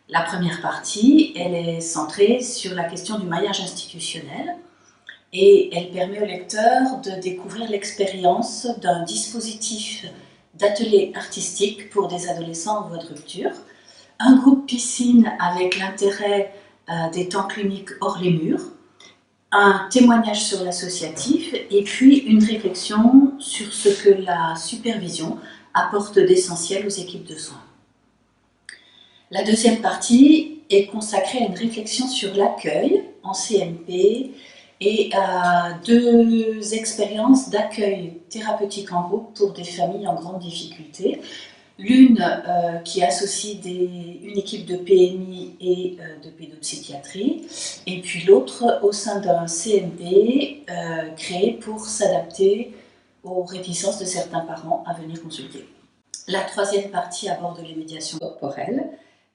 La première partie, elle est centrée sur la question du maillage institutionnel et elle permet au lecteur de découvrir l'expérience d'un dispositif d'atelier artistique pour des adolescents en voie de rupture, un groupe piscine avec l'intérêt des temps cliniques hors les murs, un témoignage sur l'associatif et puis une réflexion sur ce que la supervision apporte d'essentiel aux équipes de soins. La deuxième partie est consacrée à une réflexion sur l'accueil en CMP et à deux expériences d'accueil thérapeutique en groupe pour des familles en grande difficulté. L'une qui associe une équipe de PMI et de pédopsychiatrie, et puis l'autre au sein d'un CMP créé pour s'adapter aux réticences de certains parents à venir consulter. La troisième partie aborde les médiations corporelles.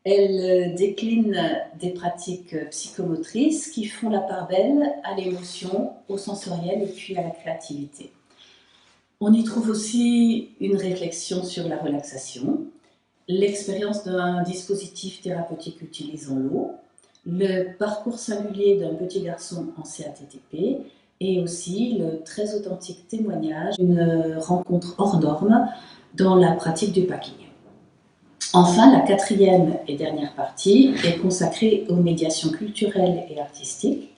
Elle décline des pratiques psychomotrices qui font la part belle à l'émotion, au sensoriel et puis à la créativité. On y trouve aussi une réflexion sur la relaxation, l'expérience d'un dispositif thérapeutique utilisant l'eau, le parcours singulier d'un petit garçon en CATTP et aussi le très authentique témoignage d'une rencontre hors norme dans la pratique du packing. Enfin, la quatrième et dernière partie est consacrée aux médiations culturelles et artistiques.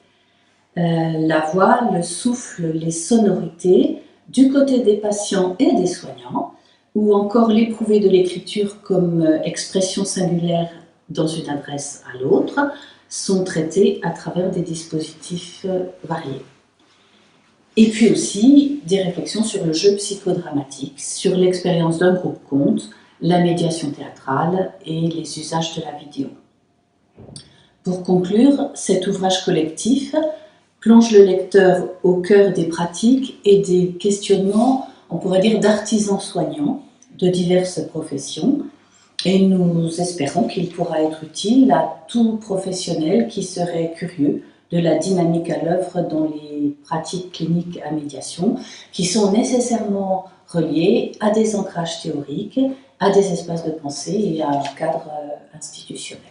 La voix, le souffle, les sonorités, du côté des patients et des soignants, ou encore l'éprouvé de l'écriture comme expression singulière dans une adresse à l'autre, sont traités à travers des dispositifs variés. Et puis aussi des réflexions sur le jeu psychodramatique, sur l'expérience d'un groupe-conte, la médiation théâtrale et les usages de la vidéo. Pour conclure, cet ouvrage collectif plonge le lecteur au cœur des pratiques et des questionnements, on pourrait dire, d'artisans soignants de diverses professions. Et nous espérons qu'il pourra être utile à tout professionnel qui serait curieux de la dynamique à l'œuvre dans les pratiques cliniques à médiation, qui sont nécessairement reliées à des ancrages théoriques, à des espaces de pensée et à un cadre institutionnel.